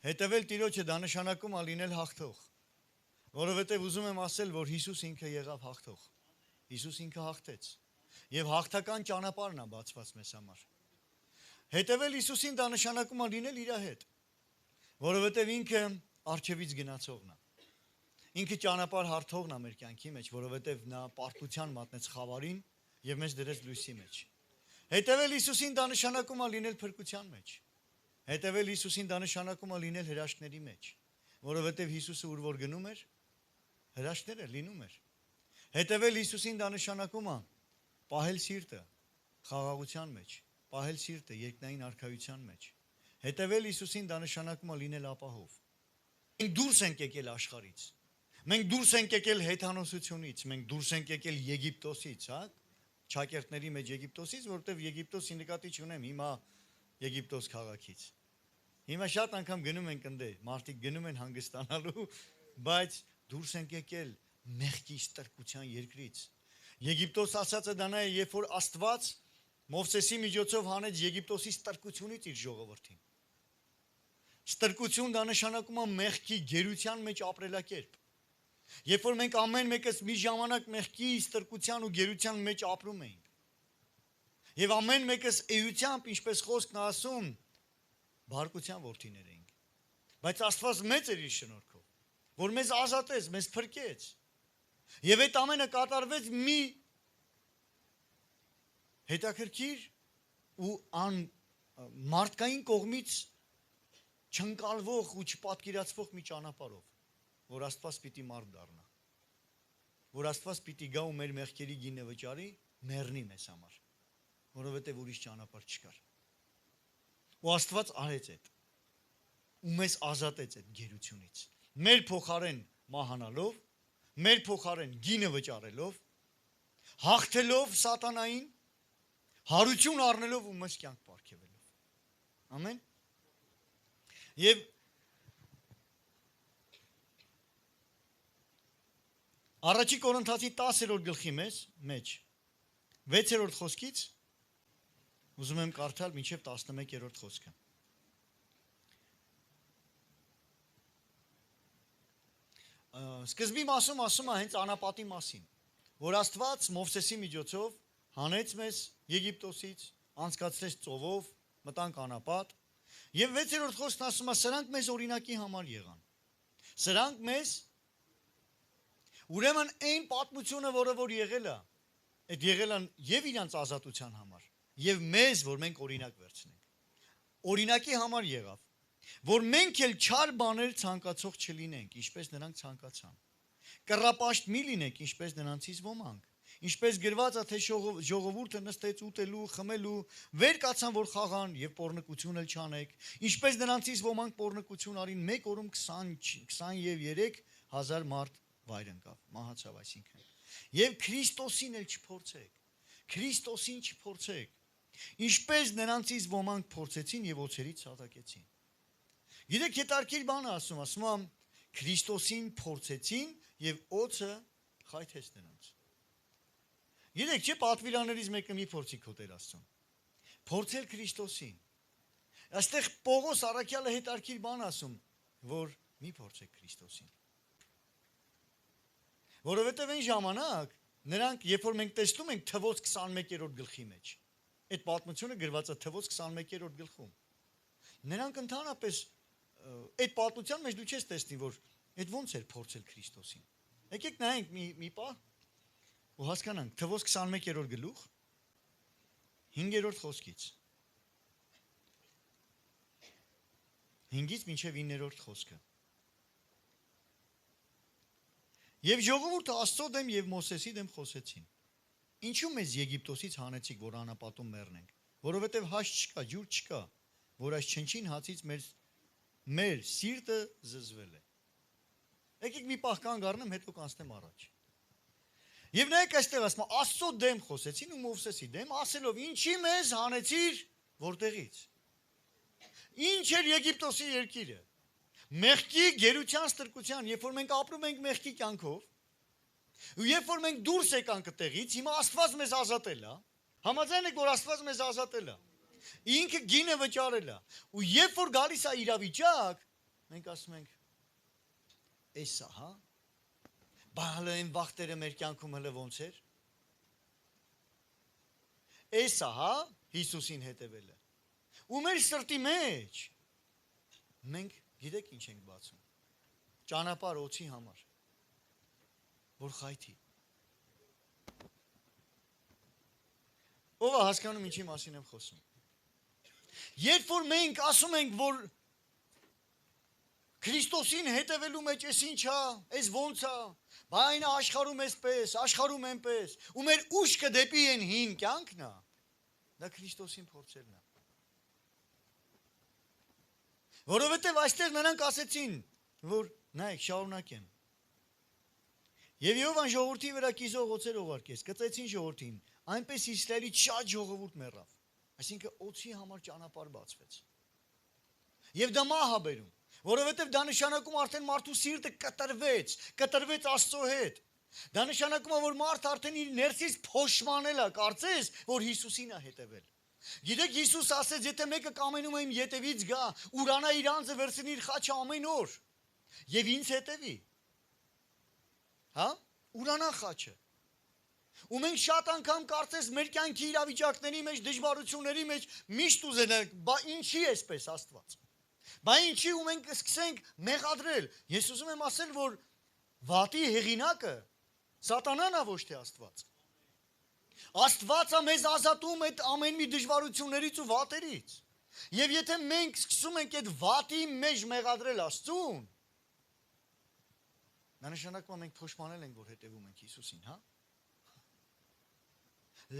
Հետևել Տիրոջը դա նշանակում է լինել հաղթող, որովհետև ուզում եմ ասել, որ Հիսուս ինքը եղավ հաղթող, Հիսուս ինքը հաղթեց և հաղթական ճանապարհն է բացված մեզ համար։ Հետևել Հիսուսին դա նշանակում է լինել իր հետ, որովհետև ինքը առջևից գնացողն է, ինքը ճանապարհ հարթողն է մեր կյանքի մեջ, որովհետև նա պարտության մատնեց խավարին և մեզ դրեց լույսի մեջ։ Հետևել Հիսուսին դա նշանակում է լինել փրկության մեջ։ Հետևել Հիսուսին դա նշանակում է լինել հրաշքների մեջ, որովհետև Հիսուսը ուր որ գնում էր, հրաշքները լինում էր։ Հետևել Հիսուսին դա նշանակում է պահել սիրտը խաղաղության մեջ, պահել սիրտը երկնային արքայության մեջ։ Հետևել Հիսուսին դա նշանակում է լինել ապահով։ Մենք դուրս ենք եկել աշխարհից։ Մենք դուրս ենք եկել հեթանոսությունից, մենք դուրս ենք եկել Եգիպտոսից, հա? Չակերտների մեջ Եգիպտոսից, որովհետև Եգիպտոսի նկատի չունեմ հիմա Եգիպտոս քաղաքից։ Հիմա շատ անգամ գնում ենք ընդ, մարդիկ գնում են հանգստանալու, բայց դուրս ենք եկել մեղքի ստրկության երկրից։ Եգիպտոս ասածը դա նա է, երբ որ Աստված Մովսեսի միջոցով հանեց Եգիպտոսի ստրկությունից իր ժողովրդին։ Ստրկություն դա նշանակում է մեղքի գերության մեջ ապրելակերպ։ Երբ որ մենք ամեն մեկս մի ժամանակ մեղքի ստրկության ու գերության մեջ ապրում էինք։ Եվ ամեն մեկս էությամբ, ինչպես խոսքն ասում, բարկության որդիներ էինք։ Բայց Աստված մեծ էր իր շնորհքով, որ մեզ ազատեց, մեզ փրկեց։ Եվ այդ ամենը կատարվեց մի հետաքրքիր ու մարդկային կողմից չընկալվող ու չպատկերացվող մի ճանապարհով, որ Աստված պիտի մարդ դառնա, որ Աստված պիտի գա ու մեր մեղքերի գինը վճարի, մեռնի մեզ համար, որովհետև ուրիշ ճանապարհ չկար։ Ու Աստված արեց այդ ու մեզ ազատեց այդ գերությունից։ Մեր փոխարեն մահանալով, մեր փոխարեն գինը վճարելով, հաղթելով սատանային, հարություն առնելով ու մեզ կյանք պարգևելով։ Ամեն։ Եվ Առաջի Կորինթացի 10-րդ գլխի մեջ 6-րդ խոսքից ուզում եմ կարդալ մինչև 11-րդ խոսքը։ Սկզբի մասում ասում է հենց անապատի մասին, որ Աստված Մովսեսի միջոցով հանեց մեզ Եգիպտոսից, անցկացրեց ծովով, մտանք անապատ, եւ 6-րդ խոսքն ասում է սրանք մեզ օրինակի համար եղան։ Սրանք մեզ ուրեմն այն պատմությունը, որը որ եղել է, այդ եղել են եւ իրանց ազատության համար, եւ մեզ, որ մենք օրինակ վերցնենք։ Օրինակի համար եղավ, որ մենք էլ չար բաներ ցանկացող չլինենք, ինչպես նրանք ցանկացան։ Կռապաշտ մի լինենք, ինչպես նրանցից ոմանք։ Ինչպես գրված է, թե ժողովուրդը նստեց ուտելու, խմելու, վեր կացան, որ խաղան եւ պոռնկություն էլ չանեք։ Ինչպես նրանցից ոմանք պոռնկություն արին, մեկ օրում 23,000 մարդ վայր ընկավ, մահացավ այսինքն։ Եվ Քրիստոսին էլ չփորձեք։ Քրիստոսին չփորձեք։ Ինչպես նրանցից ոմանք փորձեցին եւ օձերից ցատակեցին։ Գիտեք, հետարքիր բան ասում Քրիստոսին փորձեցին եւ օձը խայթեց նրանց։ Գիտեք, չէ՞ պատվիրաններից մեկը մի փորձի քո Տեր Աստծուն։ Փորձել Քրիստոսին։ Այստեղ Պողոս առաքյալը հետարքիր բան ասում, որ մի փորձեք Քրիստոսին։ Որովհետև այն ժամանակ նրանք, երբ որ մենք տեսնում ենք Թվոց 21-րդ գլխի մեջ, այդ պատմությունը գրված է Թվոց 21-րդ գլխում։ Նրանք ընդհանրապես այդ պատմության մեջ դու չես տեսնի, որ այդ ոնց էր փորձել Քրիստոսին։ Եկեք նայենք մի պահ ու հասկանանք Թվոց 21-րդ գլուխ 5-րդ խոսքից 5-ից մինչև 9-րդ խոսքը։ Եվ ժողովուրդը Աստծո դեմ եւ Մովսեսի դեմ խոսեցին։ Ինչու մեզ Եգիպտոսից հանեցիք, որ անապատում մեռնենք, որովհետեւ հաշ չկա, ջուր չկա, որ այս չնչին հացից մեր սիրտը զզվել է։ Եկեք մի պահ կանգ առնեմ, հետո կանցնեմ առաջ։ Եվ նայեք այստեղ ասում է Աստծո դեմ խոսեցին ու Մովսեսի դեմ, ասելով ինչի մեզ հանեցիր որտեղից։ Ինչ էր Եգիպտոսի երկիրը։ Մեղքի գերության ստրկության, երբ որ մենք ապրում ենք մեղքի կյանքով, ու երբ որ մենք դուրս եկանք այդտեղից, հիմա Աստված մեզ ազատել է, Համաձայն եք, որ Աստված մեզ ազատել է։ Ինքը գինը վճարել է։ Ու երբ որ գալիս է իրավիճակ, մենք ասում ենք, էսա, հա։ Բա հələ այն վախտերը մեր կյանքում հələ ոնց էր։ Էսա, հա, Հիսուսին հետևելը։ Ու մեր սրտի մեջ մենք գիտեք ինչ ենք բացում։ Ճանապարհ օծի համար, որ խայթի։ Ո՞վ է հասկանում ինչի մասին եմ խոսում։ Երբ որ մենք ասում ենք, որ Քրիստոսին հետևելու մեջ էս ինչ է, էս ոնց է, բա այն աշխարհում էսպես, աշխարհում այնպես, ու մեր ուշքը դեպի այն հին կյանքն է, դա Քրիստոսին փորձելն է։ Որովհետև այստեղ նրանք ասեցին, որ նայեք, շարունակեմ։ Եվ Եհովան ժողովրդի վրա կիզող օծեր ուղարկեց, կծեցին ժողովրդին, այնպես Իսրայելի շատ ժողովուրդ մեռավ։ Այսինքն օծի համար ճանապարհ բացվեց։ Եվ դա մահ է բերում, որովհետև դա նշանակում արդեն մարդու սիրտը կտրվեց Աստծո հետ։ Դա նշանակում է, որ մարդը արդեն իր ներսից փոշմանել է, կարծես, որ Հիսուսին է հետևել։ Գիտեք, Հիսուս ասեց, եթե մեկը կամենում է իմ ետևից գա, ուրանա իր անձը, վերցնի իր խաչը ամեն օր եւ ինձ հետևի։ Հա? Ուրանա խաչը։ Ու մենք շատ անգամ կարծես մեր կյանքի իրավիճակների մեջ, դժվարությունների մեջ միշտ ուզենանք, բա ինչի էսպես Աստված։ Բա ինչի ու մենք սկսենք մեղադրել։ Ես ուզում եմ ասել, որ վատի հեղինակը սատանան է, ոչ թե Աստված։ Աստվածը մեզ ազատում այդ ամեն մի դժվարություններից ու վատերից։ Եվ եթե մենք սկսում ենք այդ վատի մեջ մեղադրել Աստծուն, դա նշանակում է մենք փոշմանել ենք, որ հետևում ենք Հիսուսին, հա։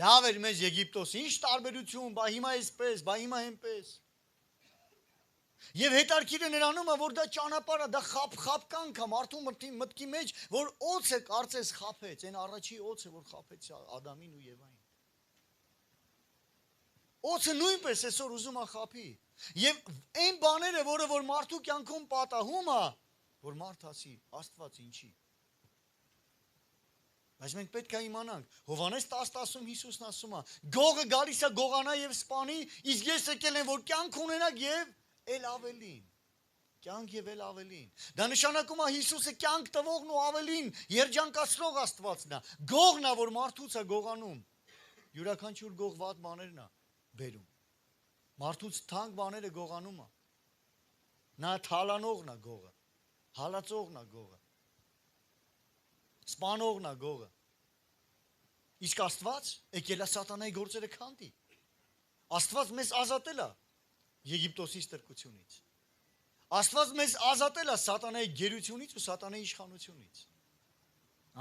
Լավ էր մեզ Եգիպտոս, ինչ տարբերություն, բա հիմա էսպես, բա հիմա այնպես։ Եվ հետարքիրը նրանում է, որ դա ճանապարհ է, դա խապկանք է մարդու մտքի մեջ, որ օծը կարծես խապեց, այն առաջի օծը, որ խապեց Ադամին ու Եվային։ Օծը նույնպես այսօր ուզում է խապի։ Եվ այն բաները, որը որ մարդու կյանքում պատահում է, որ մարդ ասի, Աստված ինչի։ Բայց մենք պետք է իմանանք, Հովհաննես 10:10 Հիսուսն ասում է, գողը գալիս է գողանա եւ սպանի, իսկ ես եկել եմ, որ կյանք ունենաք եւ էլ ավելին։ Կյանք եւ էլ ավելին։ Դա նշանակում է Հիսուսը կյանք տվողն ու ավելին երջանկացնող Աստվածն է։ Գողն է, որ մարդուց է գողանում։ Յուրաքանչյուր գող վատ բաներն է բերում։ Մարդուց թանկ բաները գողանում է։ Նա թալանողն է գողը, հալածողն է գողը, սպանողն է գողը։ Իսկ Աստված եկել է սատանայի գործերը քանդի։ Աստված մեզ ազատել է Եգիպտոսի ստրկությունից։ Աստված մեզ ազատել է սատանայի գերությունից ու սատանայի իշխանությունից։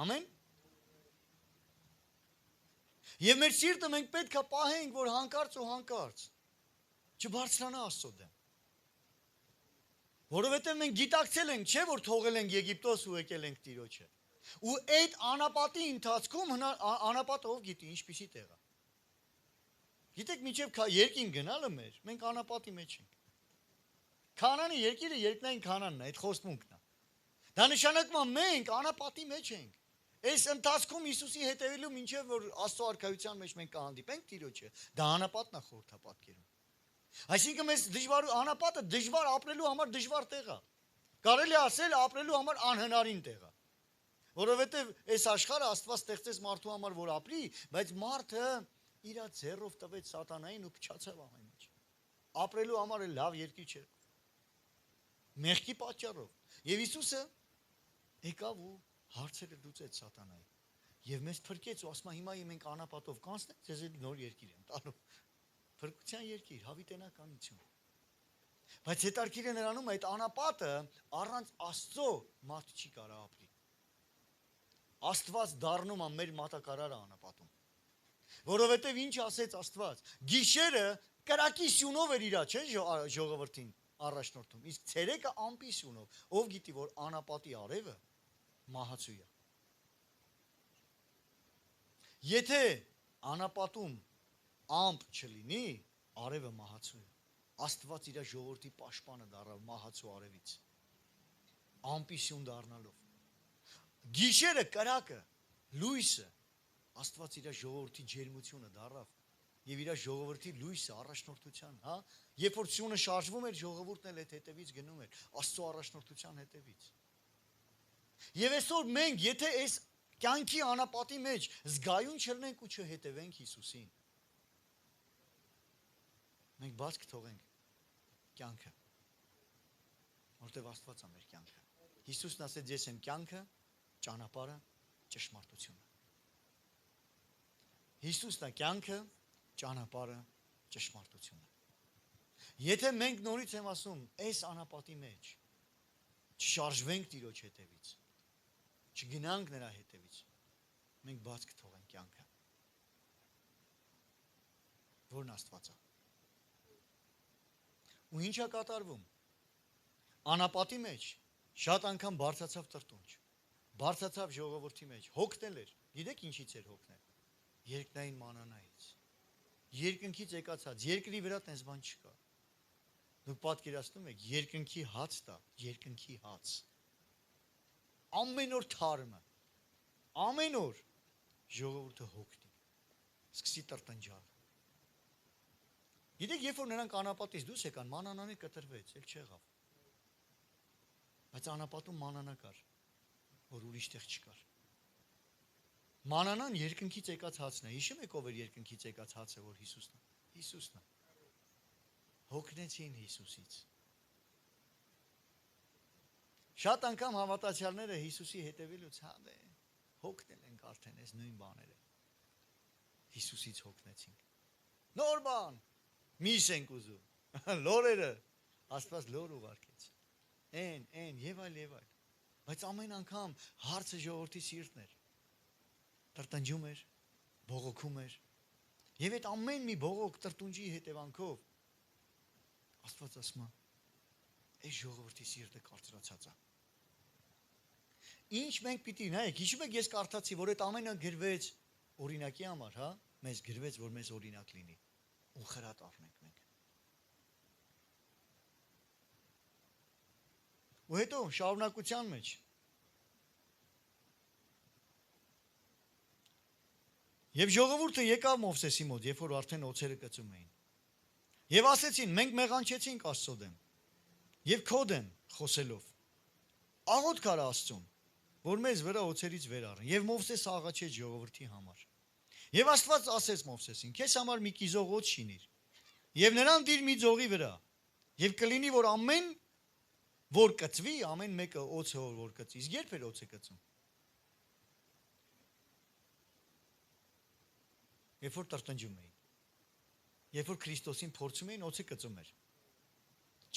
Ամեն։ Եվ մեր սիրտը մենք պետք է պահենք, որ հանկարծ ու հանկարծ չբարձրանա Աստծո դեմ։ Որովհետև մենք գիտակցել ենք, չէ՞ որ թողել ենք Եգիպտոս ու եկել ենք Տիրոջը։ Ու այդ անապատի ընթացքում անապատը ով գիտի ինչպիսի տեղ է։ Գիտեք, մինչև երկին գնալը մեր, մենք անապատի մեջ ենք։ Քանանի երկիրը երկնային Քանանն է, այդ խոստմունքն է։ Դա նշանակում է մենք անապատի մեջ ենք։ Այս ընթացքում Հիսուսի հետևելու մինչև որ Աստծո արքայության մեջ մենք կհանդիպենք Տիրոջը, դա անապատն է խորհրդապատկերում։ Այսինքն մեզ անապատը դժվար ապրելու համար դժվար տեղ է։ Կարելի է ասել ապրելու համար անհնարին տեղ է։ Որովհետև այս աշխարհը Աստված ստեղծեց մարդու համար, որ ապրի, բայց մարդը իր ձեռով տվեց սատանային ու փչացավ ամեն ինչ։ Ապրելու համար էլ լավ երկիր չէ։ Մեղքի պատճառով։ Եվ Հիսուսը եկավ ու հարցերը լուծեց սատանային։ Եվ մեզ փրկեց ու ասում է հիմա մենք անապատով կանցնենք, ձեզ էլ նոր երկիր եմ տալու։ Փրկության երկիր, հավիտենականություն։ Բայց հետարքիրը նրանում այդ անապատը առանց Աստծո մարդ չի կարող ապրի։ Աստված դառնում է մեր մատակարարը անապատում։ Որովհետև ինչ ասեց Աստված, գիշերը կրակի սյունով էր իրա, չէ՞ ժողովրդին առաջնորդում, իսկ ցերեկը ամպի սյունով, ով գիտի, որ անապատի արևը մահացու է։ Եթե անապատում ամպ չլինի, արևը մահացու է։ Աստված իր ժողովրդի պաշտպանը դառավ մահացու արևից։ Ամպի սյուն դառնալով։ Գիշերը կրակը, լույսը, Աստված իր ժողովրդի ջերմությունը դառավ եւ իր ժողովրդի լույսը առաջնորդության, հա, երբ որ սյունը շարժվում էր, ժողովուրդն էլ այդ հետևից գնում էր, Աստծո առաջնորդության հետևից։ Եվ այսօր մենք, եթե այս կյանքի անապատի մեջ զգայուն չլնենք ու չհետևենք Հիսուսին, մենք բաց կթողենք կյանքը, որտեղ Աստված է մեր կյանքը։ Հիսուսն ասեց, ես եմ կյանքը, ճանապարհը, ճշմարտությունը։ Հիսուսն է կյանքը, ճանապարհը, ճշմարտությունը։ Եթե մենք նորից եմ ասում, այս անապատի մեջ չշարժվենք Տիրոջ հետևից, չգնանք նրա հետևից, մենք բաց կթողենք կյանքը։ Որն Աստված է։ Ու ինչ է կատարվում։ Անապատի մեջ շատ անգամ բարձացավ տրտունջ, բարձացավ ժողովրդի մեջ, հոգնել էր։ Գիտեք ինչից էր հոգնել։ Երկնային մանանայից։ Երկնքից եկածած, երկրի վրա տես բան չկա։ Դուք պատկերացնում եք, երկնքի հաց տա, երկնքի հաց։ Ամեն օր թարմը, ամեն օր ժողովուրդը հոգնի, սկսի տրտնջալ։ Գիտեք, երբ որ նրանք անապատից դուրս եկան, մանանանը կտրվեց, էլ չեղավ։ Բայց անապատում մանանա կար, որ ուրիշ տեղ չկար։ Մանանան երկնքից եկած հացն է։ Հիշում եք ով էր երկնքից եկած հացը, որ Հիսուսն է։ Հիսուսն է։ Հոգնեցին Հիսուսից։ Շատ անգամ հավատացյալները Հիսուսի հետևելուց հոգնել ենք արդեն այս նույն բաները։ Հիսուսից հոգնեցինք։ Նոր բան, միս ենք ուզում։ Լորերը, Աստված լոր ուղարկեց։ Են եւ այլ։ Բայց ամեն անգամ հարցը ժողովրդի սիրտն էր։ Տրտնջում էր, բողոքում էր։ Եվ այդ ամեն մի բողոք տրտունջի հետևանքով Աստված ասում է, այս ժողովրդի սիրտը կարծրացած է։ Ինչ մենք պիտի նայեք, հիշում եք ես կարդացի, որ այդ ամենը գրվեց օրինակի համար, հա, մեզ գրվեց, որ մեզ օրինակ լինի։ Ու խրատ առնենք մենք։ Ու հետո շարունակության մեջ Եվ ժողովուրդը եկավ Մովսեսի մոտ, երբ որ արդեն օձերը կծում էին։ Եվ ասեցին, մենք մեղանչեցինք Աստծո դեմ, եւ քո դեմ խոսելով։ Աղոթք արա Աստծուն, որ մեզ վրա օձերից վեր առն։ Եվ Մովսես աղաչեց ժողովրդի համար։ Եվ Աստված ասեց Մովսեսին. քեզ համար մի կիզող օձ շինիր, եւ նրան դիր մի ձողի վրա, եւ կլինի, որ ամեն որ կծվի, ամեն մեկը օձը որ կծի։ Իսկ երբ էր օձը կծում։ Երբ որ տրտնջում էին, երբ որ Քրիստոսին փորձում էին, օձը կծում էր։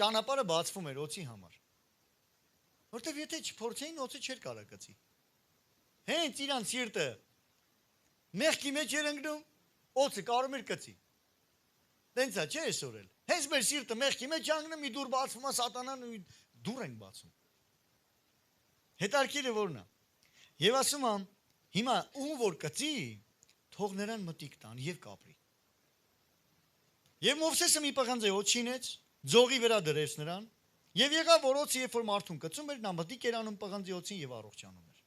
Ճանապարհը բացվում էր օձի համար։ Որտեվ եթե չփորձեին, օձը չէր կարող կծի։ Հենց իրան սիրտը մեղքի մեջ էր ընկնում, օձը կարող էր կծի։ Տենց է, չէ՞ այսօր էլ։ Հենց մեր սիրտը մեղքի մեջ անգնում, մի դուր բացվում է սատանան ու դուր են բացում։ Հետարքիրը որն է։ Եվ ասում եմ, հիմա ում որ կծի, թող նրան մտիկ տան եւ կապրի։ Եվ Մովսեսը մի պղնձե օձ շինեց, ձողի վրա դրեց նրան, եւ եղավ որ օձը երբ որ մարդուն կծում էր, նա մտիկ էր անում պղնձի օձին եւ առողջանում էր։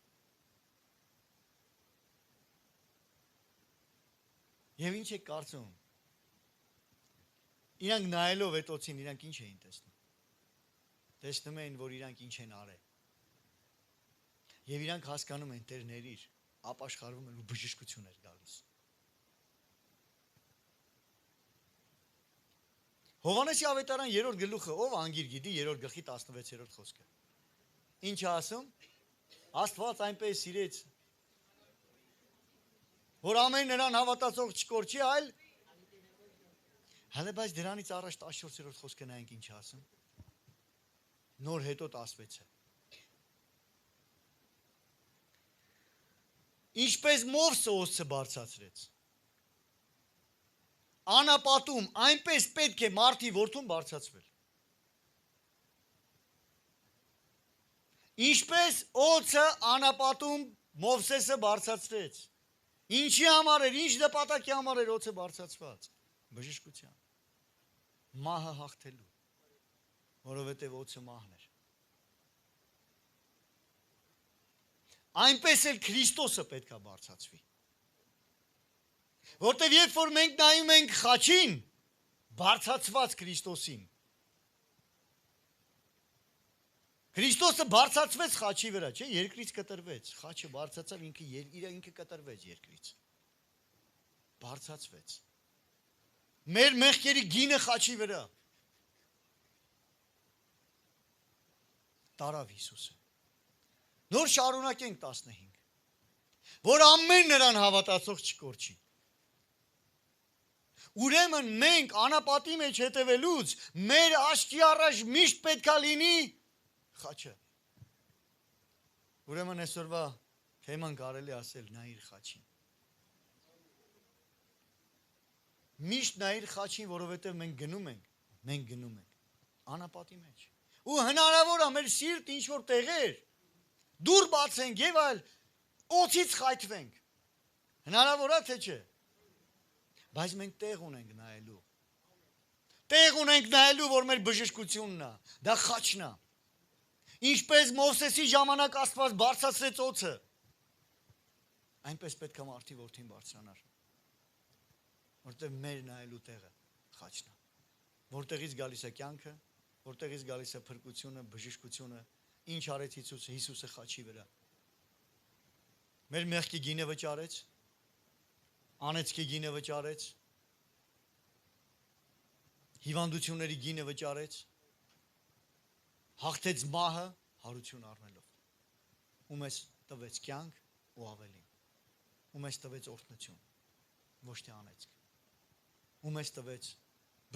Եվ ինչ է կարծում։ Իրանք նայելով այդ օձին, իրանք ինչ էին տեսնում։ Տեսնում էին, որ իրանք ինչ են արել։ Եվ իրանք հասկանում են, Տեր ներիր, ապաշխարվում են ու բժշկություն էր գալիս։ Հովհաննեսի ավետարան 3-րդ գլուխը ով անգիր գիտի 3-րդ գլխի 16-րդ խոսքը։ Ինչ է ասում։ Աստված այնպես սիրեց, որ ամեն նրան հավատացող չկորչի, այլ հələ բայց դրանից առաջ 14-րդ խոսքը նայենք ինչ ասում։ Նոր հետո 16-ը։ Ինչպես Մովսեսը օձը բարձրացրեց։ Անապատում այնպես պետք է մարդի որդուն բարձրացվել։ Ինչպես օձը անապատում Մովսեսը բարձրացրեց։ Ինչի համար էր, ինչ նպատակի համար էր օձը բարձրացված։ Բժշկության։ Մահը հաղթելու, որովհետև օձը մահն էր։ Այնպես էլ Քրիստոսը պետք է բարձրացվի։ Որտեվ երբ որ մենք նայում ենք խաչին, բարձրացված Քրիստոսին, Քրիստոսը բարձրացվեց խաչի վրա, չէ, երկրից կտրվեց, խաչը բարձրացավ, ինքը կտրվեց երկրից, բարձրացվեց, մեր մեղքերի գինը խաչի վրա, տարավ Հիսուսը, նոր շարունակենք 15, որ ամեն նրան հավատացող չկորչի, ուրեմն մենք անապատի մեջ հետևելուց, մեր աչքի առաջ միշտ պետք է լինի խաչը, ուրեմն այսօրվա թեման կարելի ասել նայիր խաչին, միշտ նայիր խաչին, որովհետև մենք գնում ենք անապատի մեջ, ու հնարավոր է մեր սիրտ ինչ-որ տեղեր, դուր բացենք և այլ, օծից խայթվենք, հնարավոր է թե չէ, բայց մենք տեղ ունենք նայելու, որ մեր բժշկությունն է, դա խաչն է, ինչպես Մովսեսի ժամանակ Աստված բարձրացրեց օձը, այնպես պետք է մարդի որդին բարձրանար, որտեղ մեր նայելու տեղը խաչն է, որտեղից գալիս է կյանքը, որտեղից գալիս է փրկությունը, բժշկությունը, ինչ արեց Հիսուսը խաչի վրա, մեր մեղքի գինը վճարեց, անեծքի գինը վճարեց, հիվանդությունների գինը վճարեց, հաղթեց մահը հարություն առնելով, ու մեզ տվեց կյանք ու ավելին, ու մեզ տվեց օրհնություն, ոչ թե անեծք, ու մեզ տվեց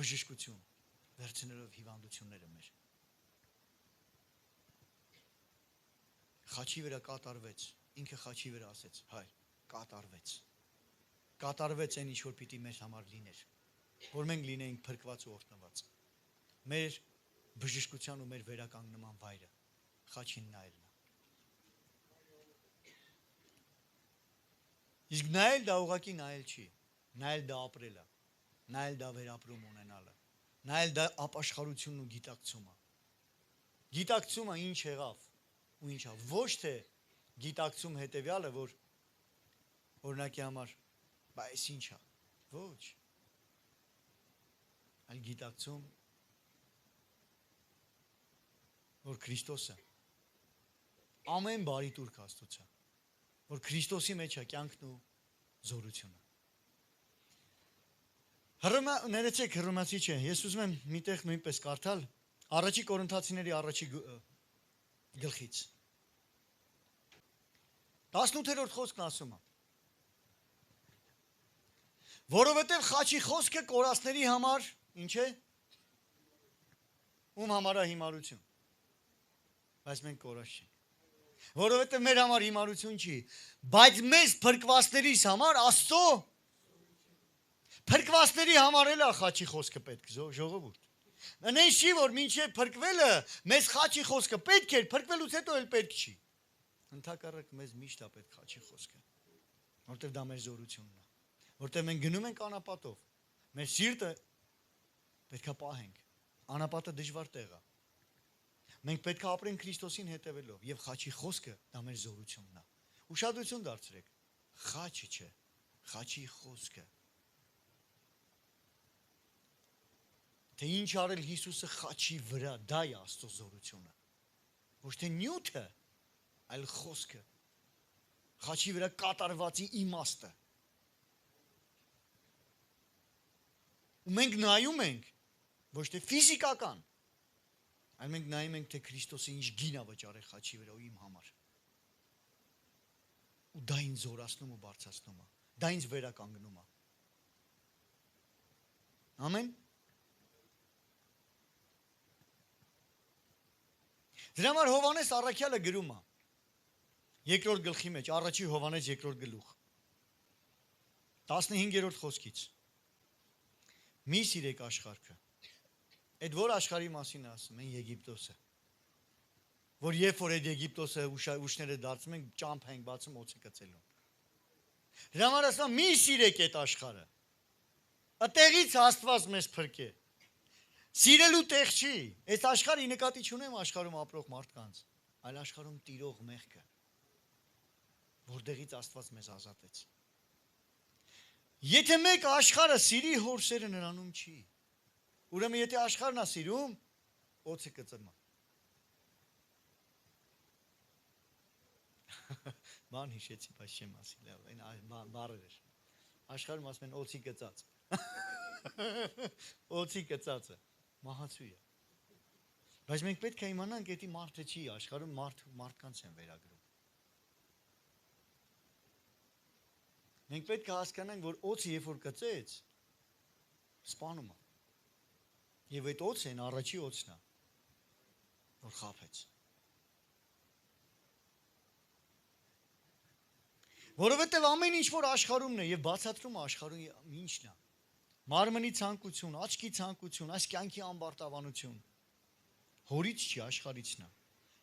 բժշկություն, վերցնելով հիվանդությունները մեր, խաչի վրա կատարվեց, ինքը խաչի վրա ասեց, հայր, կատարվեց այն ինչ որ պիտի մեր համար լիներ, որ մենք լինեինք փրկված ու օրհնված, մեր բժշկության ու մեր վերականգնման վայրը, խաչին նայելն է, իսկ նայել դա ուղղակի նայել չի, նայել դա ապրել է, նայել դա վերապրում ունենալը, նայել դա ապաշխարությունն ու գիտակցումը ինչ եղավ ու ինչ ա, ոչ թե գիտակցում հետևյալը, որ օրինակի համար, բայց ինչ ա, ոչ, այլ գիտակցում, որ Քրիստոսը ամեն բարի տուրք Աստծո, որ Քրիստոսի մեջ է կյանքն ու զորությունը։ Ներեցեք հռոմեացի չէ, ես ուզում եմ միտեղ նույնպես կարդալ առաջի Կորինթացիների առաջի գլխից։ 18-րդ խոսքն ասում է. Որովհետև խաչի խոսքը կորածների համար, ինչ է? Ում համար է հիմարություն։ Բայց մենք կորած չենք։ Որովհետև մեր համար հիմարություն չի, բայց մեզ փրկվածներիս համար Աստծո փրկվածների համար էլ է խաչի խոսքը պետք, ժողովուրդ։ Նեն չի, որ մինչև փրկվելը մեզ խաչի խոսքը պետք էր, փրկվելուց հետո էլ պետք չի։ Ընդհակառակ մեզ միշտ է պետք խաչի խոսքը, որտեղ դա մեր զորությունն է, որտեղ մենք գնում ենք անապատով, մեր սիրտը պետք է պահենք, անապատը դժվար տեղ է, մենք պետք է ապրենք Քրիստոսին հետևելով և խաչի խոսքը դա մեր զորությունն է, ուշադրություն դարձրեք, խաչը չէ, խաչի խոսքը, թե ինչ արել Հիսուսը խաչի վրա, դա է Աստծո զորությունը, ոչ թե նյութը, այլ խոսքը, խաչի վրա կատարվածի իմաստը, ու մենք նայում ենք, ոչ թե ֆիզիկական, այլ մենք նայում ենք, թե Քրիստոսը ինչ գին է վճարել խաչի վրա ու իմ համար, ու դա ինձ զորացնում ու բարձրացնում է, դա ինձ վերականգնում է, ամեն, դրա համար Հովհաննես առաքյալը գրում է, երկրորդ գլխի մեջ, առաջի Հովհաննես երկրորդ գլուխ, 15-րդ խոսքից, մի սիրեք աշխարհքը, այդ որ աշխարհի մասին ասում են Եգիպտոսը, որ երբ որ այդ Եգիպտոսը ուշները դարձում են, ճամփ ենք բացում օձը կծելուն, դրա համար ասում մի սիրեք այդ աշխարհը, այդտեղից Աստված մեզ փրկե, սիրելու տեղ չի, այս աշխարհի նկատի չունեմ աշխարհում ապրող մարդկանց, այլ աշխարհում տիրող մեղքը, որտեղից Աստված մեզ ազատեց։ Եթե մեկ աշխարհը սիրի, հոր սերը նրանում չի։ Ուրեմն եթե աշխարհն է սիրում, օձը կծրմա։ Ման հիշեցի, բայց չեմ ասի, լավ, այն բառեր էր։ Աշխարհում ասում են օձի գծած։ Օձի գծածը մահացու է։ Բայց մենք պետք է իմանանք, դա մարդը չի, աշխարհում մարդկանց են վերագրում։ Մենք պետք է հասկանանք, որ օձը երբ որ գծեց, սպանում է։ Եվ այդ օձն առաջի օձն է, որ խաբեց։ Որովհետև ամեն ինչ որ աշխարհումն է եւ բացատրում է աշխարհում ինչն է։ Մարմնի ցանկություն, աչքի ցանկություն, այս կյանքի ամբարտավանություն։ Հորից չի, աշխարհիցն է։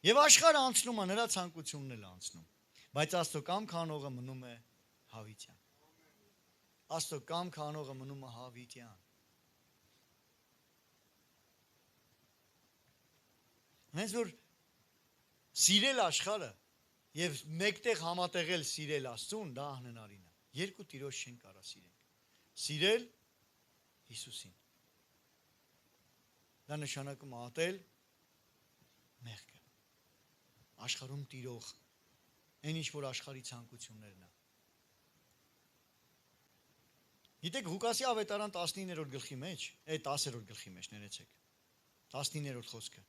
Եվ աշխարհը անցնում է, նրա ցանկությունն էլ անցնում։ Բայց Աստծո կամքը անողը մնում է հավիտյան։ Աստծո կամքը անողը մնում է հավիտյան։ Հենց որ սիրել աշխարհը եւ մեկտեղ համատեղել սիրել Աստծուն, դա անհնարին է։ Երկու տիրոջ չեն կարա սիրենք։ Սիրել Հիսուսին։ Դա նշանակում է ատել մեղքը։ Աշխարհում տիրող այն ինչ որ աշխարհի ցանկություններն է։ Գիտեք Ղուկասի ավետարան 19-րդ գլխի մեջ, 10-րդ գլխի մեջ ներեցեք։ 19-րդ խոսքը։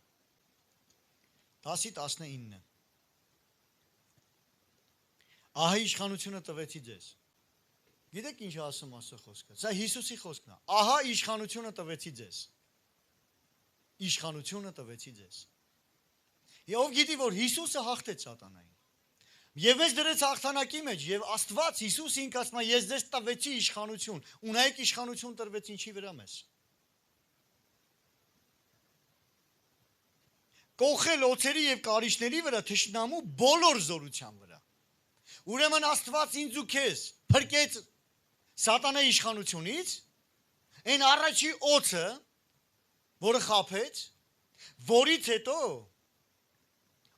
10:19 Ահա իշխանությունը տվեցի ձեզ։ Գիտեք ինչ ասում Աստծո խոսքը։ Սա Հիսուսի խոսքն է։ Ահա իշխանությունը տվեցի ձեզ։ Իշխանությունը տվեցի ձեզ։ Եվ ով գիտի որ Հիսուսը հաղթեց սատանային։ Եվ մեզ դրեց հաղթանակի մեջ եւ Աստված Հիսուսը ինքը ասում է ես ձեզ տվեցի իշխանություն։ Ունայեք իշխանություն տրվեց ինչի վրա մեզ։ Կողել օծերի եւ կարիճների վրա թշնամու բոլոր զորության վրա։ Ուրեմն Աստված ինձ ու քեզ փրկեց սատանայի իշխանությունից, այն առաջի օծը, որը խաբեց, որից հետո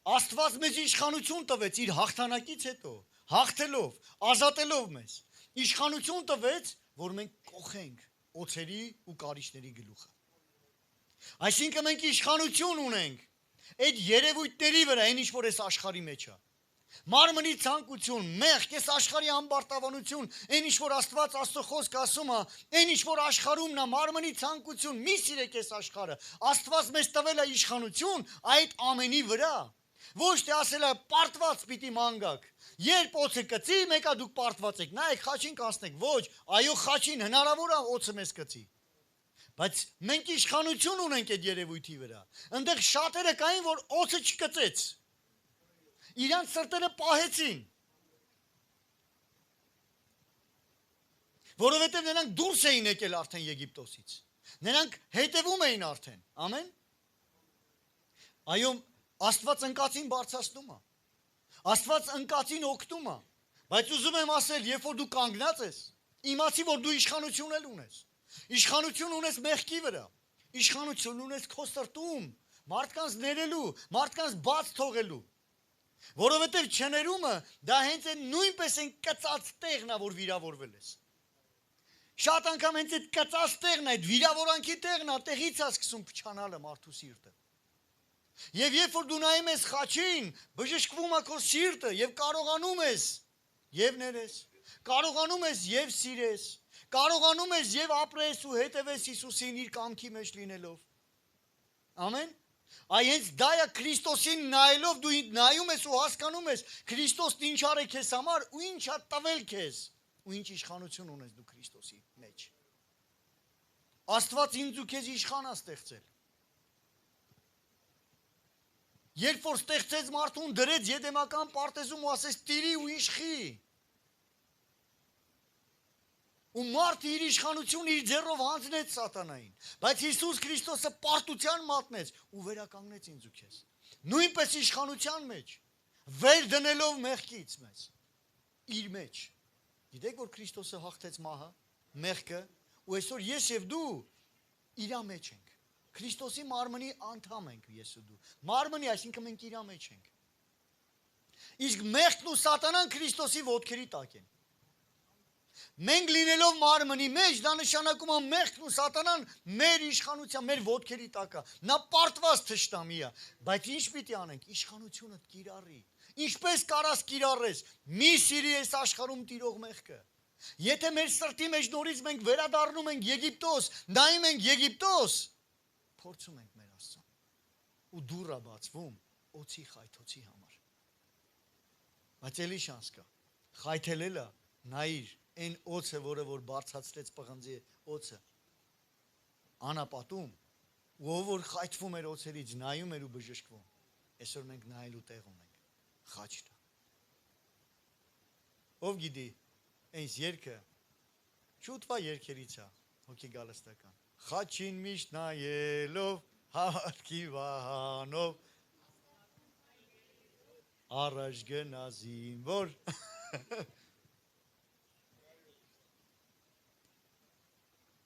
Աստված մեզ իշխանություն տվեց իր հաղթանակից հետո, հաղթելով, ազատելով մեզ, իշխանություն տվեց, որ մենք կողենք օծերի ու կարիճների գլուխը։ Այսինքն մենք իշխանություն ունենք այդ երևույթների վրա, այն ինչ որ այս աշխարհի մեջ է։ Մարմնի ցանկություն, մեղք, այս աշխարհի ամբարտավանություն, այն ինչ որ Աստված Աստծո խոսքը ասում է, այն ինչ որ աշխարհումն է, մարմնի ցանկություն, մի սիրեք այս աշխարհը։ Աստված մեզ տվել է իշխանություն այդ ամենի վրա։ Ոչ թե ասել է պարտված պիտի մանգակ։ Երբ օծը կծի, մեկա դուք պարտված եք։ Նայեք, խաչին կանցնեք։ Ոչ, այո, խաչին հնարավոր է օծը մեզ կծի։ Բայց մենք իշխանություն ունենք այդ երևույթի վրա։ Այնտեղ շատերը կային, որ օծը չկծեց։ Իրանց սրտերը պահեցին։ Որովհետև նրանք դուրս էին եկել արդեն Եգիպտոսից։ Նրանք հետևում էին արդեն։ Ամեն։ Այո, Աստված ընկածին բարձրացնում է։ Աստված ընկածին օգնում է։ Բայց ուզում եմ ասել, երբ որ դու կանգնած ես, իմացի որ դու իշխանություն էլ ունես։ Իշխանություն ունես մեղքի վրա։ Իշխանություն ունես քո սրտում, մարդկանց ներելու, մարդկանց բաց թողելու։ Որովհետև չներումը դա հենց այն նույնպես այն կծած տեղն է, որ վիրավորվել ես։ Շատ անգամ հենց այդ կծած տեղն է, այդ վիրավորանքի տեղն է, տեղից է սկսում փչանալը մարդու սիրտը։ Եվ երբ որ դու նայում ես խաչին, բժշկվում է քո սիրտը եւ կարողանում ես եւ ներես, կարողանում ես եւ սիրես, կարողանում ես եւ ապրես ու հետևես Հիսուսին իր կամքի մեջ լինելով։ Ամեն։ Այ հենց դա է Քրիստոսին նայելով դու նայում ես ու հասկանում ես Քրիստոսն ինչ արել քեզ համար ու ինչ է տվել քեզ ու ինչ իշխանություն ունես դու Քրիստոսի մեջ։ Աստված ինձ ու քեզ իշխան է ստեղծել։ Երբ որ ստեղծեց մարդուն դրեց եդեմական պարտեզում ու ասեց տիրի ու իշխի։ Ու մարդը իր իշխանությունը իր ձեռով հանձնեց սատանային, բայց Հիսուս Քրիստոսը պարտության մատնեց ու վերականգնեց ինձ ու քեզ։ Նույնպես իշխանության մեջ, վեր դնելով մեղքից մեզ, իր մեջ։ Գիտեք, որ Քրիստոսը հաղթեց մահը, մեղքը, ու այսօր ես եւ դու իր մեջ ենք։ Քրիստոսի մարմնի անդամ ենք ես ու դու։ Մարմնի, այսինքն մենք իր մեջ ենք։ Իսկ մեղքն ու սատանան Քրիստոսի ոտքերի տակ են։ Մենք լինելով մարմնի մեջ, դա նշանակում է մեղքն ու սատանան մեր իշխանության, մեր ոտքերի տակ է։ Նա պարտված թշնամի է, բայց ինչ պիտի անենք, իշխանությունը կիրառի։ Ինչպես կարաս կիրառես, մի սիրի այս աշխարհում տիրող մեղքը։ Եթե մեր սրտի մեջ նորից մենք վերադառնում ենք Եգիպտոս, նայում ենք Եգիպտոս, փորձում ենք մեր Աստծուն։ Ու դուռը բացվում օծի խայթոցի համար։ Բայց էլի շանս կա։ Խայթելելը նայիր այն օծը, որը որ բարձացրեց պղնձի օծը, անապատում, ով որ խայթվում էր օծերից, նայում էր ու բժշկվում, այսօր մենք նայելու տեղ ունենք, խաչը։ Ով գիտի, այս երգը, շուտվա երգերից է, հոգի գալստական, խաչին միշտ նայելով, հավատքի վահանով, առաջ գնա զինվոր,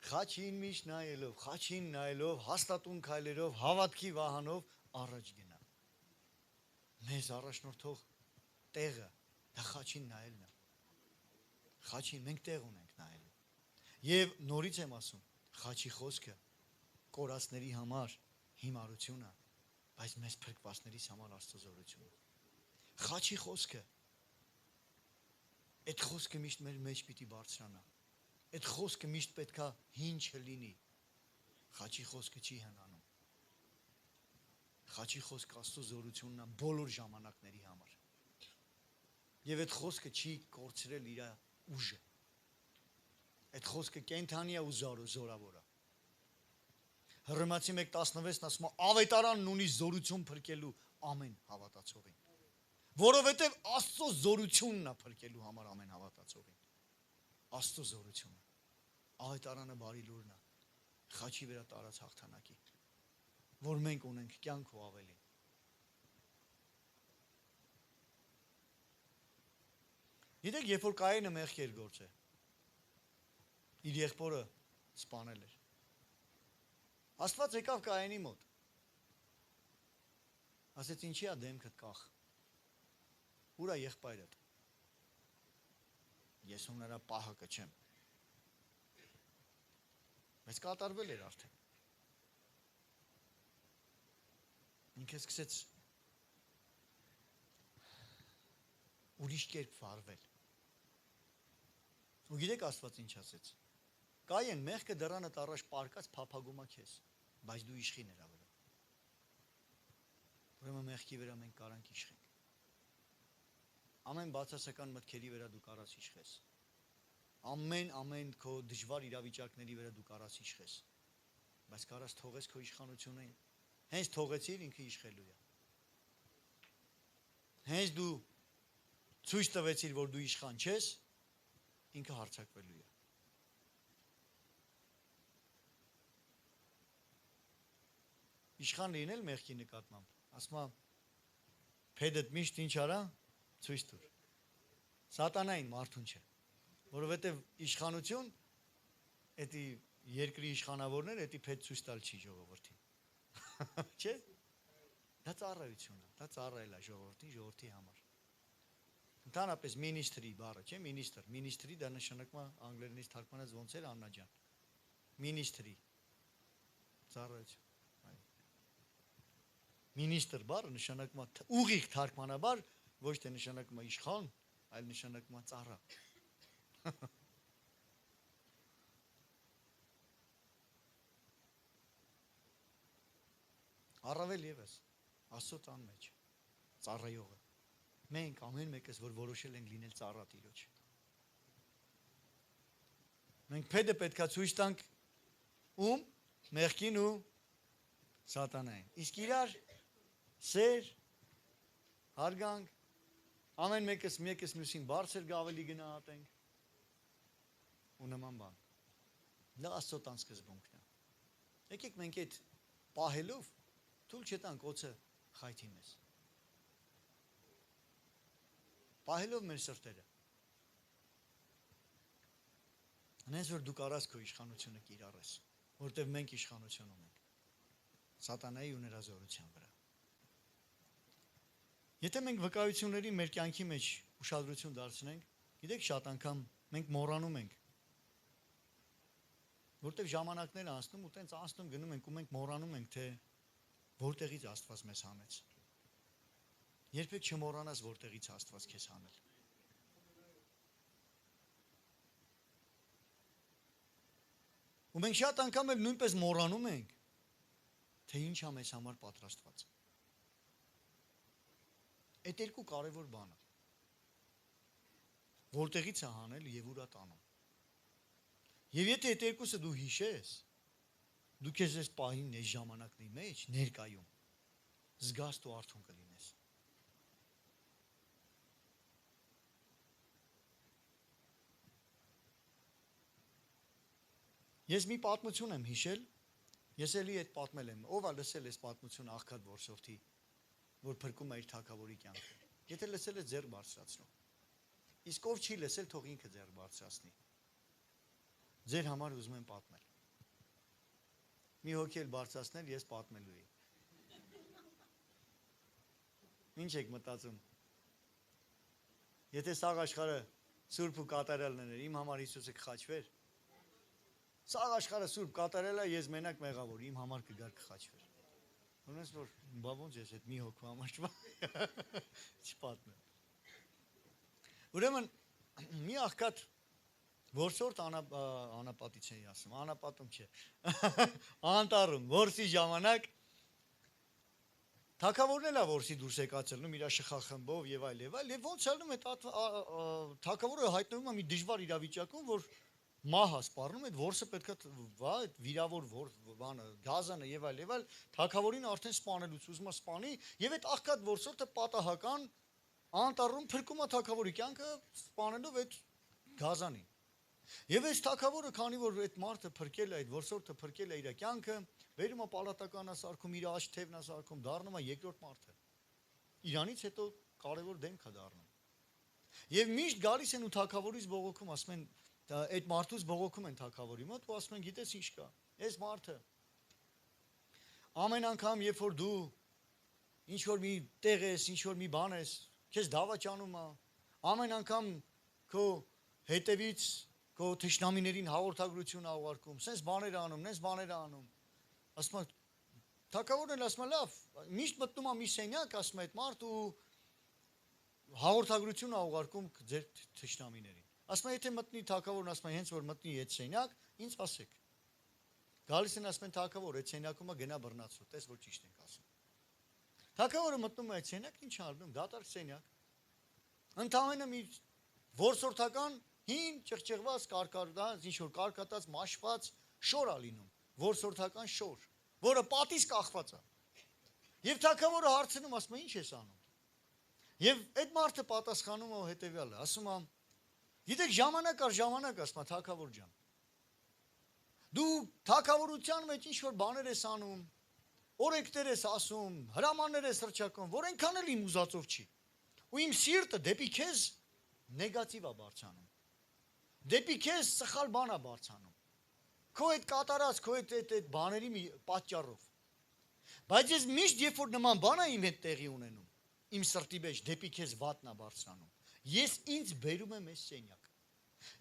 խաչին միշտ նայելով, հաստատուն քայլերով, հավատքի վահանով առաջ գնա։ Մեզ առաջնորդող տեղը դա խաչին նայելն է։ Խաչին մենք տեղ ունենք նայելու։ Եվ նորից եմ ասում, խաչի խոսքը կորածների համար հիմարություն է, բայց մեզ փրկվածներից համար աստծո զորություն։ Խաչի խոսքը, այդ խոսքը միշտ մեր մեջ պիտի բարձրանա։ Այդ խոսքը միշտ պետքա հին չլինի։ Խաչի խոսքը չի հնանում։ Խաչի խոսքը աստծո զորությունն է բոլոր ժամանակների համար։ Եվ այդ խոսքը չի կորցրել իր ուժը։ Այդ խոսքը կենթանի է ու զորավոր է։ Հռոմեացի 1:16-ն ասում է, ավետարանն ունի զորություն փրկելու ամեն հավատացողին։ Որովհետև Աստծո զորությունն է փրկելու համար ամեն հավատացողին։ Աստծո զորությունը։ Ավետարանը բարի լուրն է։ Խաչի վրա տարած հաղթանակի, որ մենք ունենք կյանք ու ավելին։ Գիտեք, երբ որ Կայենը մեղք էր գործել, իր եղբորը սպանել էր։ Աստված եկավ Կայենի մոտ։ Ասեց, ինչի՞ է դեմքդ կախ։ Ուր է եղբայրդ։ Ես ու նրա պահը կչեմ։ Բայց կատարվել էր արդեն։ Ինքը սկսեց ուրիշ կերպ վարվել։ Ու գիտեք Աստված ինչ ասեց։ Կայեն, մեղքը դրանդ առաջ պարկած փափագումա քեզ, բայց դու իշխի նրա վրա։ Ուրեմն մեղքի վրա մենք կարանք իշխենք։ Ամեն բացասական մտքերի վրա դու կարաս իշխես։ Ամեն քո դժվար իրավիճակների վրա դու կարաս իշխես։ Բայց կարաս թողես քո իշխանությունը, հենց թողեցիր ինքը իշխելու է։ Հենց դու ցույց տվեցիր, որ դու իշխան չես, ինքը հարձակվելու է։ Իշխան լինել մեղքի նկատմամբ, ասում է, փեդդ միշտ ինչ արա, ցույց տուր։ Սատանային մարդուն չէ, որովհետև իշխանություն, էդի երկրի իշխանավորներ, էդի փեդ ցույց տալ չի ժողովրդին։ Չէ՞։ Դա ծառայություն է, դա ծառայել է ժողովրդի համար։ Ընդհանրապես մինիստրի բառը, չէ՞, մինիստրի դա նշանակում է անգլերենից թարգմանած ոնց էր Աննա ջան։ Մինիստրի ծառայություն։ Մինիստր բառը նշանակում է ուղիղ թարգմանաբար, ոչ թե նշանակում է իշխան, այլ նշանակում է ծառա։ Առավել ևս Աստծո տան մեջ ծառայողը։ Մենք ամեն մեկս, որ որոշել ենք լինել ծառա Տիրոջ։ Մենք փեդը պետքա ցույց տանք ում մեղքին ու սատանային։ Իսկ իրար սեր, հարգանք, ամեն մեկս մյուսին բարձր ավելի գնահատենք ու նման բան։ Դա Աստծո տան սկզբունքն է։ Եկեք մենք այդ պահելով թույլ չտանք օծը խայթի մեզ։ Պահելով մեր սրտերը։ Հենց որ դու կարաս քո իշխանությունը կիրառես, որտեղ մենք իշխանություն ունենք սատանայի ու նրա զորության վրա։ Եթե մենք վկայությունների մեր կյանքի մեջ ուշադրություն դարձնենք, գիտեք շատ անգամ Մենք մոռանում ենք։ Որտեղ ժամանակներ անցնում ու տենց անցնում գնում ենք ու մենք մոռանում ենք, թե որտեղից Աստված մեզ հանեց։ Երբեք չմոռանաս որտեղից Աստված քեզ հանել։ Ու մենք շատ անգամ էլ նույնպես մոռանում ենք, թե ինչ է մեզ համար պատրաստված։ Այդ երկու կարևոր բանը։ Որտեղից է հանել եւ ուր է տանում։ Եվ եթե այդ երկուսը դու հիշես, դու քեզ այս պահին, այս ժամանակների մեջ ներկայում զգաստ ու արթուն կլինես։ Ես մի պատմություն եմ հիշել, ես էլի այդ պատմել եմ, ով է լսել այս պատմությունը աղքատ որսորդի, որ փրկում է իր թագավորի կյանքը։ Եթե լսել է ձեռ բարձրացնու։ Իսկ ով չի լսել, թող ինքը ձեռ բարձրացնի։ Ձեր համար ուզում եմ պատմել։ Մի հոգի էլ բարձրացնել, ես պատմելու եմ։ Ինչ եք մտածում։ Եթե սաղ աշխարհը սուրբ ու կատարյալն էր, իմ համար Հիսուսը կխաչվեր։ Սաղ աշխարհը սուրբ կատարյալ է, ես մենակ մեղավոր, իմ համար կգար կխաչվեր։ Ոնց որ բա ոնց ես այդ մի հոգու համար չպատմեմ։ Ուրեմն մի աղքատ որսորդ անապատից էի ասում, անապատում չէ, անտառում, որսի ժամանակ թագավորն էլ է որսի դուրս եկածելնում իր շխախմբով եւ այլ, եւ ոնց ալնում է թագավորը հայտնվում է մի դժվար իրավիճակում, որ մահ է սպառնում, այդ որսը պետքա այդ վիրավոր բանը, գազանը եւ այլ, թագավորին արդեն սպանելուց ուզում է սպանի, եւ այդ աղքատ որսորդը պատահական անտառում փրկում է թագավորի կյանքը սպանելով այդ գազանին։ Եվ այս թագավորը, քանի որ այդ մարդը փրկել է, այդ որսորդը փրկել է իր կյանքը, վերում է պալատական ասարքում, իր աջ թևն ասարքում, դառնում է երկրորդ մարդը։ Իրանից հետո կարևոր դեմք է դառնում։ Եվ միշտ գալիս են ու թագավորից բողոքում, ասում են, այդ մարդուց բողոքում են թագավորի մոտ ու ասում են, գիտես ինչ կա, այս մարդը ամեն անգամ, երբ որ դու ինչ որ մի տեղ ես, ինչ որ մի բան ես, քեզ դավաճանում է, ամեն անգամ քո հետևից քո թշնամիներին հաղորդագրություն ուղարկում, sense բաներ անում, նես բաներ անում։ Ասում է, թագավորն էլ ասում է, լավ, միշտ մտնում է մի սենյակ, ասում է այդ մարդ ու հաղորդագրություն ուղարկում ձեր թշնամիներին։ Ասում է, եթե մտնի թագավորն, ասում է, հենց որ մտնի այդ սենյակ, ինձ ասեք։ Գալիս են ասում են թագավոր, այդ սենյակում է գնա բռնացրու, տես որ ճիշտ ենք ասում։ Թագավորը մտնում է այդ սենյակ, ինչ անում, դատարկ սենյակ։ Ընդամենը մի որսորդական հին ճղճղված կարկարտած, ինչ որ կարկատած մաշված շոր է լինում, որսորդական շոր, որը պատից կախված է։ Եվ թագավորը հարցնում, ասում է, ինչ ես անում։ Եվ այդ մարդը պատասխանում է հետևյալը, ասում է, գիտեք, ժամանակ առ ժամանակ, ասում է, թագավոր ջան, դու թագավորության մեջ ինչ որ բաներ ես անում, օրենքներ ես ասում, հրամաններ ես հռչակում, որ այնքան էլ իմ ուզածով չի։ Ու իմ սիրտը դեպի քեզ նեգատիվ է բարձանում։ Դեպի քեզ սխալ բան է բարձանում։ Քո այդ կատարած, քո այդ բաների մի պատճառով։ Բայց ես միշտ երբ որ նման բան է իմ հետ տեղի ունենում, իմ սրտի մեջ դեպի քեզ վատն է բարձրանում։ Ես ինձ բերում եմ այս սենյակ։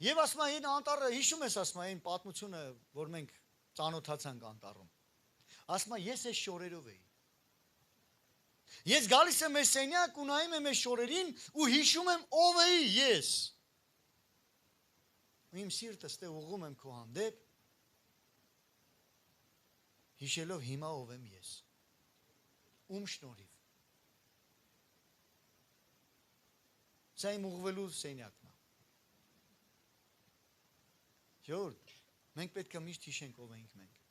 Եվ ասում եմ, այն անտառը հիշում ես, ասում եմ, այն պատմությունը, որ մենք ծանոթացանք անտառում։ Ասում եմ, ես այս շորերով էի։ Ես գալիս եմ այս սենյակ ու նայում եմ այս շորերին ու հիշում եմ ով էի ես։ Ու իմ սիրտը ստե ուղղում եմ քո հանդեպ, հիշելով հիմա ով եմ ես։ Ում շնորհիվ։ Սա իմ ուղղվելու սենյակն է։ Ժողովուրդ, մենք պետք է միշտ հիշենք ով ենք մենք։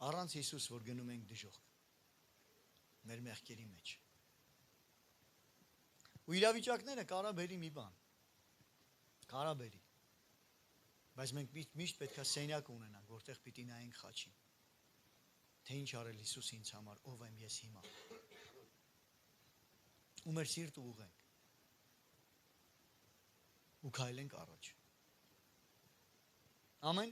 Առանց Հիսուս, որ գնում ենք դժոխք մեր մեղքերի մեջ։ Ու իրավիճակները կարա բերի մի բան։ Կարա բերի։ Բայց մենք միշտ պետք է սենյակ ունենանք, որտեղ պիտի նայենք խաչին։ Թե ինչ արել Հիսուս ինձ համար, ով եմ ես հիմա։ Ու մեր սիրտը ուղղենք։ Ու քայլենք առաջ։ Ամեն։